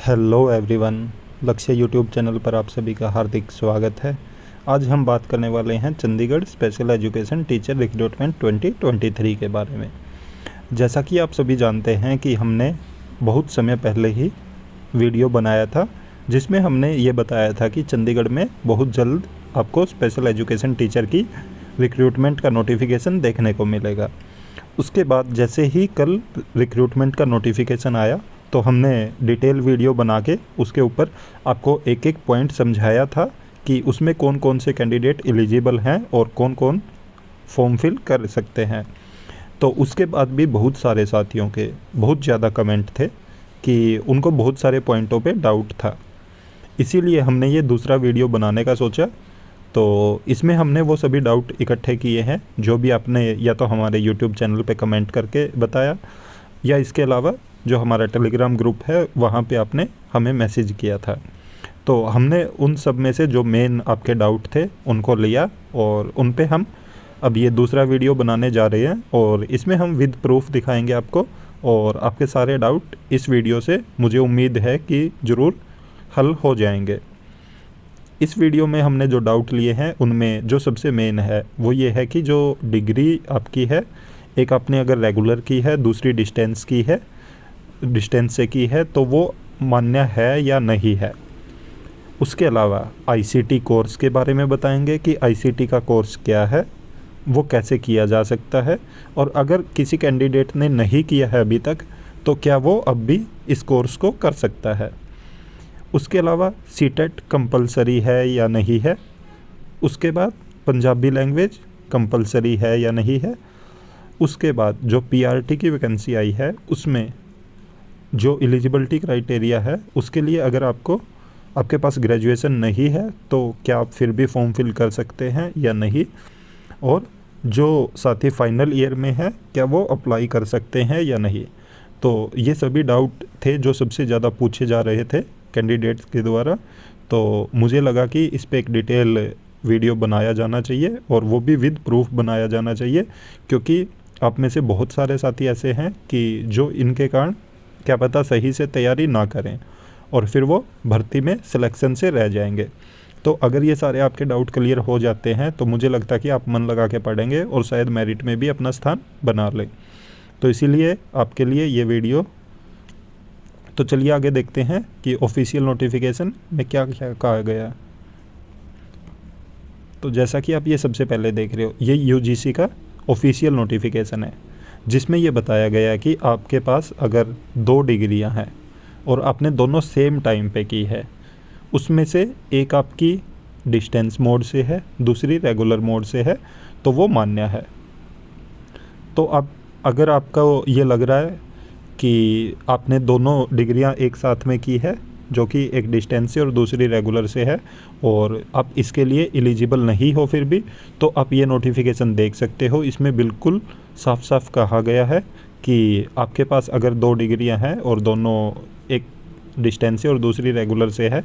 Hello everyone, लक्ष्य YouTube channel पर आप सभी का हार्दिक स्वागत है। आज हम बात करने वाले हैं Chandigarh special education teacher recruitment 2023 के बारे में। जैसा कि आप सभी जानते हैं कि हमने बहुत समय पहले ही वीडियो बनाया था जिसमें हमने ये बताया था कि चंडीगढ़ में बहुत जल्द आपको स्पेशल एजुकेशन टीचर की रिक्रूटमेंट का नोटिफिकेशन देखने को मिलेगा। उसके बाद जैसे ही कल रिक्रूटमेंट का नोटिफिकेशन आया तो हमने डिटेल वीडियो बना के उसके ऊपर आपको एक एक पॉइंट समझाया था कि उसमें कौन कौन से कैंडिडेट एलिजिबल हैं और कौन कौन फॉर्म फिल कर सकते हैं। तो उसके बाद भी बहुत सारे साथियों के बहुत ज़्यादा कमेंट थे कि उनको बहुत सारे पॉइंटों पे डाउट था, इसीलिए हमने ये दूसरा वीडियो बनाने का सोचा। तो इसमें हमने वो सभी डाउट इकट्ठे किए हैं जो भी आपने या तो हमारे यूट्यूब चैनल पे कमेंट करके बताया या इसके अलावा जो हमारा टेलीग्राम ग्रुप है वहाँ पे आपने हमें मैसेज किया था। तो हमने उन सब में से जो मेन आपके डाउट थे उनको लिया और उन पे हम अब ये दूसरा वीडियो बनाने जा रहे हैं और इसमें हम विद प्रूफ दिखाएंगे आपको, और आपके सारे डाउट इस वीडियो से मुझे उम्मीद है कि ज़रूर हल हो जाएंगे। इस वीडियो में हमने जो डाउट लिए हैं उनमें जो सबसे मेन है वो ये है कि जो डिग्री आपकी है, एक आपने अगर रेगुलर की है, दूसरी डिस्टेंस से की है तो वो मान्य है या नहीं है। उसके अलावा आईसीटी कोर्स के बारे में बताएंगे कि आईसीटी का कोर्स क्या है, वो कैसे किया जा सकता है, और अगर किसी कैंडिडेट ने नहीं किया है अभी तक तो क्या वो अब भी इस कोर्स को कर सकता है। उसके अलावा सीटेट कंपलसरी है या नहीं है। उसके बाद पंजाबी लैंग्वेज कंपलसरी है या नहीं है। उसके बाद जो पीआरटी की वैकेंसी आई है उसमें जो एलिजिबिलिटी क्राइटेरिया है उसके लिए अगर आपके पास ग्रेजुएशन नहीं है तो क्या आप फिर भी फॉर्म फिल कर सकते हैं या नहीं, और जो साथी फाइनल ईयर में है क्या वो अप्लाई कर सकते हैं या नहीं। तो ये सभी डाउट थे जो सबसे ज़्यादा पूछे जा रहे थे कैंडिडेट्स के द्वारा। तो मुझे लगा कि इस पे एक डिटेल वीडियो बनाया जाना चाहिए और वो भी विद प्रूफ बनाया जाना चाहिए, क्योंकि आप में से बहुत सारे साथी ऐसे हैं कि जो इनके कारण क्या पता सही से तैयारी ना करें और फिर वो भर्ती में सिलेक्शन से रह जाएंगे। तो अगर ये सारे आपके डाउट क्लियर हो जाते हैं तो मुझे लगता है कि आप मन लगा के पढ़ेंगे और शायद मेरिट में भी अपना स्थान बना लें। तो इसीलिए आपके लिए ये वीडियो। तो चलिए आगे देखते हैं कि ऑफिशियल नोटिफिकेशन में क्या क्या कहा गया। तो जैसा कि आप ये सबसे पहले देख रहे हो, ये यूजीसी का ऑफिशियल नोटिफिकेशन है जिसमें ये बताया गया है कि आपके पास अगर 2 डिग्रियां हैं और आपने दोनों सेम टाइम पे की है, उसमें से एक आपकी डिस्टेंस मोड से है, दूसरी रेगुलर मोड से है, तो वो मान्य है। तो अब अगर आपका ये लग रहा है कि आपने दोनों डिग्रियां एक साथ में की है जो कि एक डिस्टेंस से और दूसरी रेगुलर से है और आप इसके लिए एलिजिबल नहीं हो फिर भी, तो आप ये नोटिफिकेशन देख सकते हो। इसमें बिल्कुल साफ साफ कहा गया है कि आपके पास अगर 2 डिग्रियां हैं और दोनों एक डिस्टेंस से और दूसरी रेगुलर से है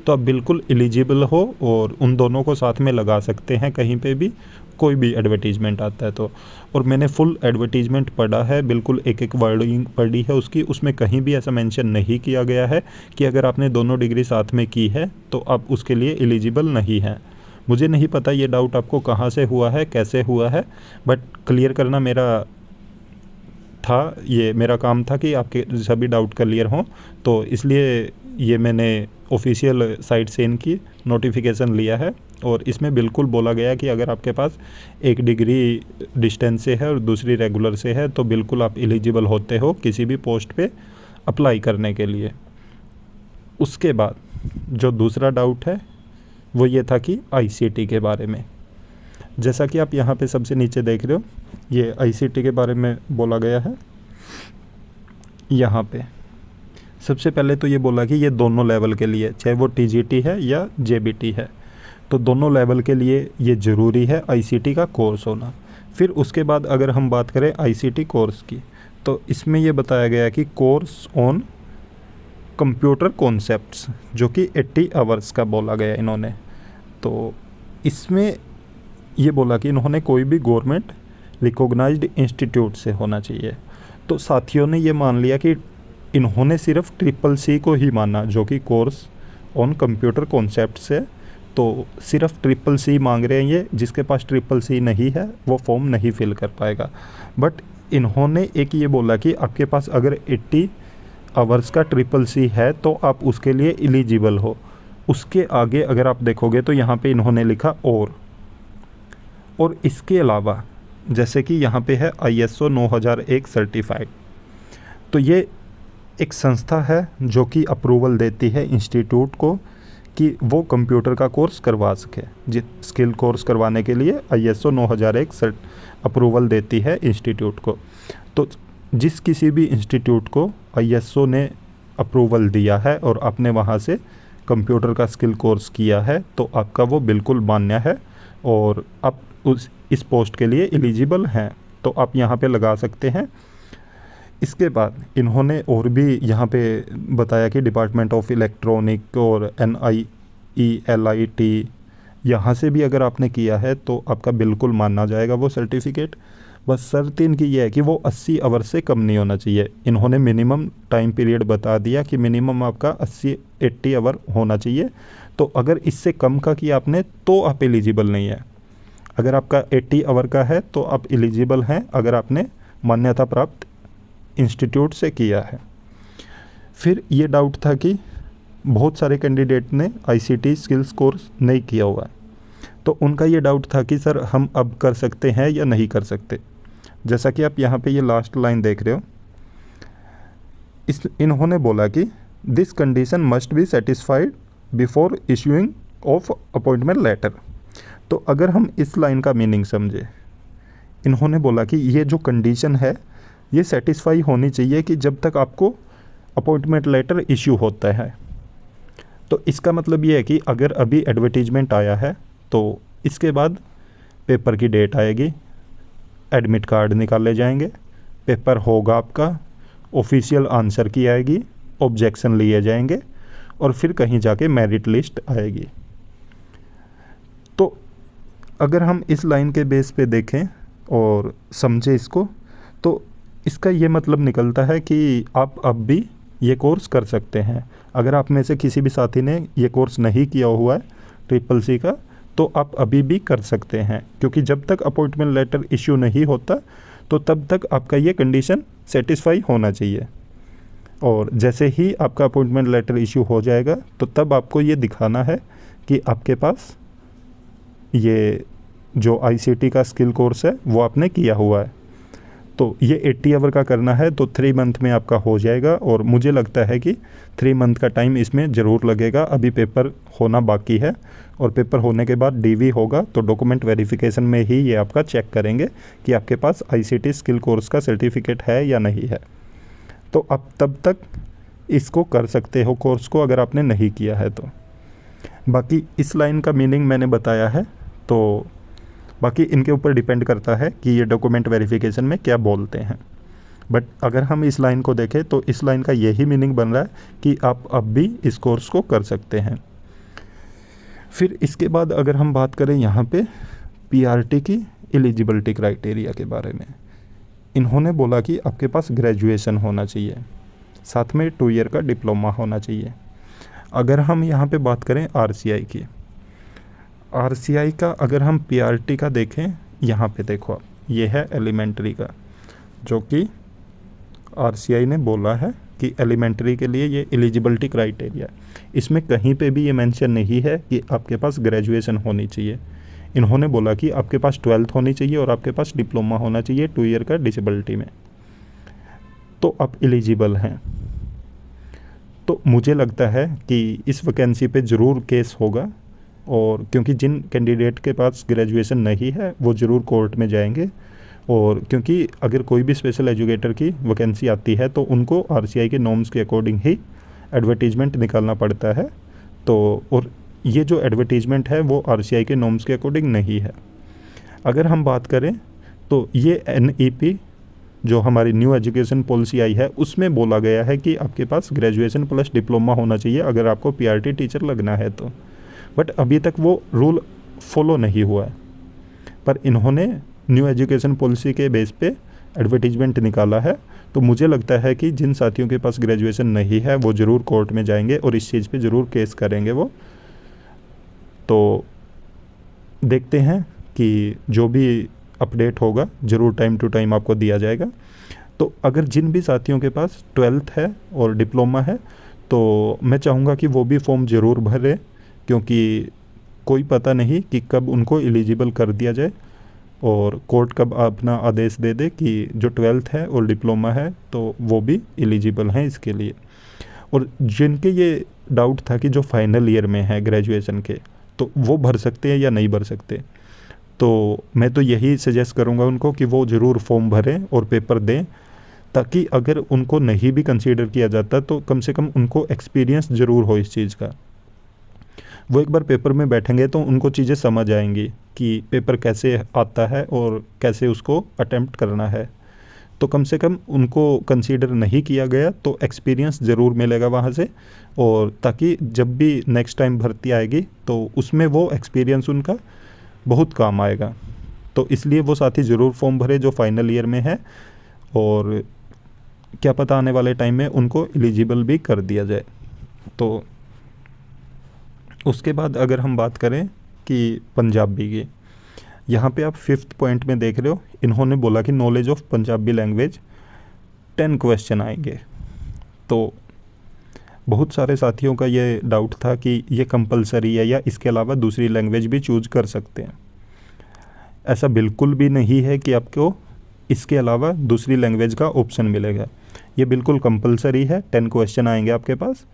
तो आप बिल्कुल एलिजिबल हो और उन दोनों को साथ में लगा सकते हैं कहीं पे भी कोई भी एडवर्टीज़मेंट आता है तो। और मैंने फुल एडवर्टीज़मेंट पढ़ा है, बिल्कुल एक एक वर्डिंग पढ़ी है उसकी, उसमें कहीं भी ऐसा मेंशन नहीं किया गया है कि अगर आपने दोनों डिग्री साथ में की है तो आप उसके लिए एलिजिबल नहीं हैं। मुझे नहीं पता ये डाउट आपको कहाँ से हुआ है, कैसे हुआ है, बट क्लियर करना मेरा काम था कि आपके सभी डाउट क्लियर हों। तो इसलिए ये मैंने ऑफिशियल साइट से इनकी नोटिफिकेशन लिया है और इसमें बिल्कुल बोला गया कि अगर आपके पास एक डिग्री डिस्टेंस से है और दूसरी रेगुलर से है तो बिल्कुल आप एलिजिबल होते हो किसी भी पोस्ट पे अप्लाई करने के लिए। उसके बाद जो दूसरा डाउट है वो ये था कि आईसीटी के बारे में। जैसा कि आप यहाँ पे सबसे नीचे देख रहे हो, ये आईसीटी के बारे में बोला गया है। यहाँ पे सबसे पहले तो ये बोला कि ये दोनों लेवल के लिए, चाहे वो टीजीटी है या जेबीटी है, तो दोनों लेवल के लिए ये ज़रूरी है आईसीटी का कोर्स होना। फिर उसके बाद अगर हम बात करें आईसीटी कोर्स की तो इसमें ये बताया गया है कि कोर्स ऑन कंप्यूटर कॉन्सेप्ट्स, जो कि 80 आवर्स का बोला गया इन्होंने। तो इसमें ये बोला कि इन्होंने कोई भी गवर्नमेंट रिकॉग्नाइज्ड इंस्टीट्यूट से होना चाहिए। तो साथियों ने ये मान लिया कि इन्होंने सिर्फ CCC को ही माना, जो कि कोर्स ऑन कंप्यूटर कॉन्सेप्ट्स है। तो सिर्फ CCC मांग रहे हैं ये, जिसके पास CCC नहीं है वो फॉर्म नहीं फिल कर पाएगा। बट इन्होंने एक ये बोला कि आपके पास अगर 80 आवर्स का CCC है तो आप उसके लिए एलिजिबल हो। उसके आगे अगर आप देखोगे तो यहाँ पे इन्होंने लिखा और इसके अलावा जैसे कि यहाँ पे है ISO 9001 सर्टिफाइड। तो ये एक संस्था है जो कि अप्रूवल देती है इंस्टीट्यूट को कि वो कंप्यूटर का कोर्स करवा सके। जिस स्किल कोर्स करवाने के लिए ISO 9001 अप्रूवल देती है इंस्टीट्यूट को। तो जिस किसी भी इंस्टीट्यूट को ISO ने अप्रूवल दिया है और आपने वहाँ से कंप्यूटर का स्किल कोर्स किया है तो आपका वो बिल्कुल मान्य है और आप इस पोस्ट के लिए एलिजिबल हैं। तो आप यहाँ पे लगा सकते हैं। इसके बाद इन्होंने और भी यहाँ पे बताया कि डिपार्टमेंट ऑफ इलेक्ट्रॉनिक और NIELIT यहाँ से भी अगर आपने किया है तो आपका बिल्कुल माना जाएगा वो सर्टिफिकेट। बस शर्त इनकी ये है कि वो 80 आवर से कम नहीं होना चाहिए। इन्होंने मिनिमम टाइम पीरियड बता दिया कि मिनिमम आपका 80 आवर होना चाहिए। तो अगर इससे कम का किया आपने तो आप एलिजिबल नहीं है। अगर आपका 80 आवर का है तो आप एलिजिबल हैं, अगर आपने मान्यता प्राप्त इंस्टीट्यूट से किया है। फिर ये डाउट था कि बहुत सारे कैंडिडेट ने ICT स्किल्स कोर्स नहीं किया हुआ है, तो उनका ये डाउट था कि सर हम अब कर सकते हैं या नहीं कर सकते। जैसा कि आप यहाँ पे ये लास्ट लाइन देख रहे हो, इन्होंने बोला कि this condition must be satisfied before issuing of appointment letter. तो अगर हम इस लाइन का मीनिंग समझे, इन्होंने बोला कि ये जो कंडीशन है ये सेटिस्फाई होनी चाहिए कि जब तक आपको अपॉइंटमेंट लेटर इशू होता है। तो इसका मतलब ये है कि अगर अभी एडवर्टीजमेंट आया है तो इसके बाद पेपर की डेट आएगी, एडमिट कार्ड निकाले जाएंगे, पेपर होगा आपका, ऑफिशियल आंसर की आएगी, ऑब्जेक्शन लिए जाएंगे और फिर कहीं जाके मेरिट लिस्ट आएगी। तो अगर हम इस लाइन के बेस पे देखें और समझें इसको, तो इसका ये मतलब निकलता है कि आप अब भी ये कोर्स कर सकते हैं। अगर आप में से किसी भी साथी ने ये कोर्स नहीं किया हुआ है CCC का, तो आप अभी भी कर सकते हैं, क्योंकि जब तक अपॉइंटमेंट लेटर इश्यू नहीं होता तो तब तक आपका ये कंडीशन सेटिस्फाई होना चाहिए। और जैसे ही आपका अपॉइंटमेंट लेटर इश्यू हो जाएगा तो तब आपको ये दिखाना है कि आपके पास ये जो ICT का स्किल कोर्स है वो आपने किया हुआ है। तो ये 80 आवर का करना है तो 3 मंथ में आपका हो जाएगा। और मुझे लगता है कि 3 मंथ का टाइम इसमें ज़रूर लगेगा। अभी पेपर होना बाकी है और पेपर होने के बाद DV होगा, तो डॉक्यूमेंट वेरिफिकेशन में ही ये आपका चेक करेंगे कि आपके पास ICT स्किल कोर्स का सर्टिफिकेट है या नहीं है। तो आप तब तक इसको कर सकते हो कोर्स को, अगर आपने नहीं किया है तो। बाकी इस लाइन का मीनिंग मैंने बताया है, तो बाकी इनके ऊपर डिपेंड करता है कि ये डॉक्यूमेंट वेरिफिकेशन में क्या बोलते हैं। बट अगर हम इस लाइन को देखें तो इस लाइन का यही मीनिंग बन रहा है कि आप अब भी इस कोर्स को कर सकते हैं। फिर इसके बाद अगर हम बात करें यहाँ पे PRT की एलिजिबिलिटी क्राइटेरिया के बारे में, इन्होंने बोला कि आपके पास ग्रेजुएशन होना चाहिए, साथ में 2 ईयर का डिप्लोमा होना चाहिए। अगर हम यहाँ पे बात करें RCI की, RCI का अगर हम PRT का देखें, यहाँ पे देखो आप, ये है एलिमेंट्री का, जो कि RCI ने बोला है कि एलिमेंट्री के लिए ये एलिजिबिलिटी क्राइटेरिया। इसमें कहीं पे भी ये मेंशन नहीं है कि आपके पास ग्रेजुएशन होनी चाहिए। इन्होंने बोला कि आपके पास 12th होनी चाहिए और आपके पास डिप्लोमा होना चाहिए 2 ईयर का डिसेबिलिटी में, तो आप एलिजिबल हैं। तो मुझे लगता है कि इस वैकेंसी पे ज़रूर केस होगा, और क्योंकि जिन कैंडिडेट के पास ग्रेजुएशन नहीं है वो ज़रूर कोर्ट में जाएंगे। और क्योंकि अगर कोई भी स्पेशल एजुकेटर की वैकेंसी आती है तो उनको RCI के नॉर्म्स के अकॉर्डिंग ही एडवर्टीजमेंट निकालना पड़ता है। तो और ये जो एडवर्टीजमेंट है वो RCI के नॉर्म्स के अकॉर्डिंग नहीं है। अगर हम बात करें तो ये NEP जो हमारी न्यू एजुकेशन पॉलिसी आई है उसमें बोला गया है कि आपके पास ग्रेजुएशन प्लस डिप्लोमा होना चाहिए अगर आपको PRT टीचर लगना है तो। बट अभी तक वो रूल फॉलो नहीं हुआ है, पर इन्होंने न्यू एजुकेशन पॉलिसी के बेस पे एडवर्टीजमेंट निकाला है, तो मुझे लगता है कि जिन साथियों के पास ग्रेजुएशन नहीं है वो ज़रूर कोर्ट में जाएंगे और इस चीज़ पे ज़रूर केस करेंगे वो। तो देखते हैं कि जो भी अपडेट होगा ज़रूर टाइम टू टाइम आपको दिया जाएगा। तो अगर जिन भी साथियों के पास 12th है और डिप्लोमा है तो मैं चाहूँगा कि वो भी फॉर्म ज़रूर भरें, क्योंकि कोई पता नहीं कि कब उनको एलिजिबल कर दिया जाए और कोर्ट कब अपना आदेश दे दे कि जो 12th है और डिप्लोमा है तो वो भी एलिजिबल हैं इसके लिए। और जिनके ये डाउट था कि जो फाइनल ईयर में है ग्रेजुएशन के तो वो भर सकते हैं या नहीं भर सकते, तो मैं तो यही सजेस्ट करूँगा उनको कि वो ज़रूर फॉर्म भरें और पेपर दें, ताकि अगर उनको नहीं भी कंसीडर किया जाता तो कम से कम उनको एक्सपीरियंस ज़रूर हो इस चीज़ का। वो एक बार पेपर में बैठेंगे तो उनको चीज़ें समझ आएंगी कि पेपर कैसे आता है और कैसे उसको अटेम्प्ट करना है। तो कम से कम उनको कंसीडर नहीं किया गया तो एक्सपीरियंस ज़रूर मिलेगा वहाँ से, और ताकि जब भी नेक्स्ट टाइम भर्ती आएगी तो उसमें वो एक्सपीरियंस उनका बहुत काम आएगा। तो इसलिए वो साथी ज़रूर फॉर्म भरे जो फाइनल ईयर में है, और क्या पता आने वाले टाइम में उनको एलिजिबल भी कर दिया जाए। तो उसके बाद अगर हम बात करें कि पंजाबी की, यहाँ पे आप 5th पॉइंट में देख रहे हो, इन्होंने बोला कि knowledge of Punjabi language 10 question आएंगे। तो बहुत सारे साथियों का ये डाउट था कि ये कंपलसरी है या इसके अलावा दूसरी लैंग्वेज भी चूज कर सकते हैं। ऐसा बिल्कुल भी नहीं है कि आपको इसके अलावा दूसरी लैंग्वेज का ऑप्शन मिलेगा। ये बिल्कुल कंपलसरी है। 10 क्वेश्चन आएंगे आपके पास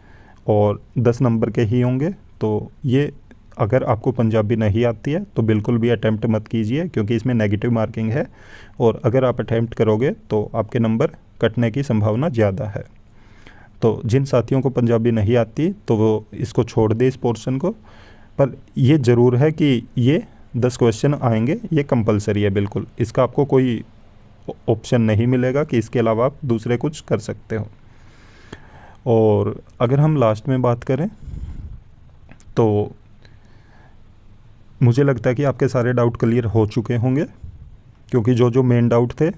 और 10 नंबर के ही होंगे। तो ये अगर आपको पंजाबी नहीं आती है तो बिल्कुल भी अटैम्प्ट मत कीजिए, क्योंकि इसमें नेगेटिव मार्किंग है, और अगर आप अटैम्प्ट करोगे तो आपके नंबर कटने की संभावना ज़्यादा है। तो जिन साथियों को पंजाबी नहीं आती तो वो इसको छोड़ दे इस पोर्शन को। पर ये ज़रूर है कि ये 10 क्वेश्चन आएंगे, ये कंपलसरी है बिल्कुल। इसका आपको कोई ऑप्शन नहीं मिलेगा कि इसके अलावा आप दूसरे कुछ कर सकते हो। और अगर हम लास्ट में बात करें तो मुझे लगता है कि आपके सारे डाउट क्लियर हो चुके होंगे, क्योंकि जो जो मेन डाउट थे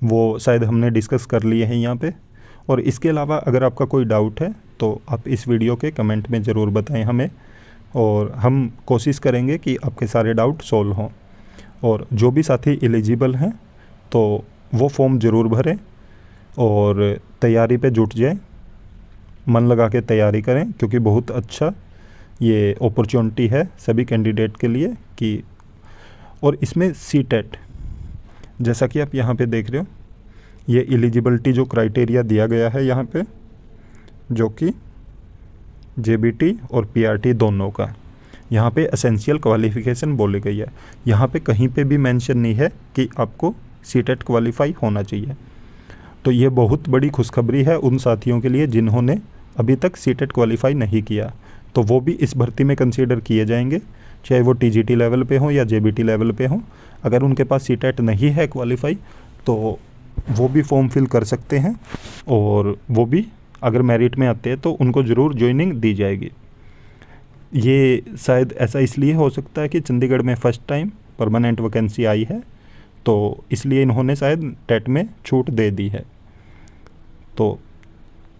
वो शायद हमने डिस्कस कर लिए हैं यहाँ पे। और इसके अलावा अगर आपका कोई डाउट है तो आप इस वीडियो के कमेंट में ज़रूर बताएं हमें, और हम कोशिश करेंगे कि आपके सारे डाउट सॉल्व हों। और जो भी साथी एलिजिबल हैं तो वो फॉर्म ज़रूर भरें और तैयारी पे जुट जाएं, मन लगा के तैयारी करें, क्योंकि बहुत अच्छा ये अपॉर्चुनिटी है सभी कैंडिडेट के लिए कि। और इसमें सीटेट, जैसा कि आप यहाँ पे देख रहे हो, ये एलिजिबिलिटी जो क्राइटेरिया दिया गया है यहाँ पे, जो कि जेबीटी और पीआरटी दोनों का, यहाँ पे एसेंशियल क्वालिफ़िकेशन बोली गई है। यहाँ पे कहीं पे भी मेंशन नहीं है कि आपको सीटेट क्वालिफाई होना चाहिए। तो ये बहुत बड़ी खुशखबरी है उन साथियों के लिए जिन्होंने अभी तक सीटेट क्वालिफाई नहीं किया। तो वो भी इस भर्ती में कंसीडर किए जाएंगे, चाहे वो टीजीटी लेवल पे हो या जेबीटी लेवल पे हो। अगर उनके पास सीटेट नहीं है क्वालिफाई तो वो भी फॉर्म फिल कर सकते हैं, और वो भी अगर मेरिट में आते हैं तो उनको ज़रूर ज्वाइनिंग दी जाएगी। ये शायद ऐसा इसलिए हो सकता है कि चंडीगढ़ में फ़र्स्ट टाइम परमानेंट वैकेंसी आई है, तो इसलिए इन्होंने शायद टेट में छूट दे दी है। तो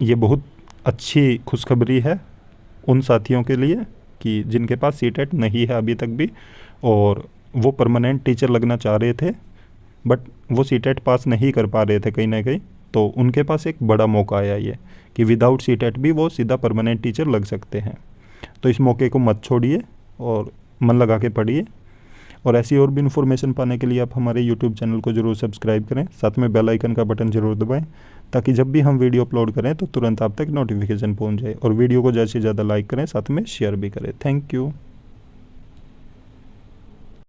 ये बहुत अच्छी खुशखबरी है उन साथियों के लिए कि जिनके पास सीटेट नहीं है अभी तक भी, और वो परमानेंट टीचर लगना चाह रहे थे बट वो सीटेट पास नहीं कर पा रहे थे कहीं ना कहीं। तो उनके पास एक बड़ा मौका आया ये कि विदाउट सीटेट भी वो सीधा परमानेंट टीचर लग सकते हैं। तो इस मौके को मत छोड़िए और मन लगा के पढ़िए। और ऐसी और भी इन्फॉर्मेशन पाने के लिए आप हमारे यूट्यूब चैनल को ज़रूर सब्सक्राइब करें, साथ में बेल आइकन का बटन ज़रूर दबाएं, ताकि जब भी हम वीडियो अपलोड करें तो तुरंत आप तक नोटिफिकेशन पहुंच जाए। और वीडियो को ज़्यादा से ज़्यादा लाइक करें, साथ में शेयर भी करें। Thank you.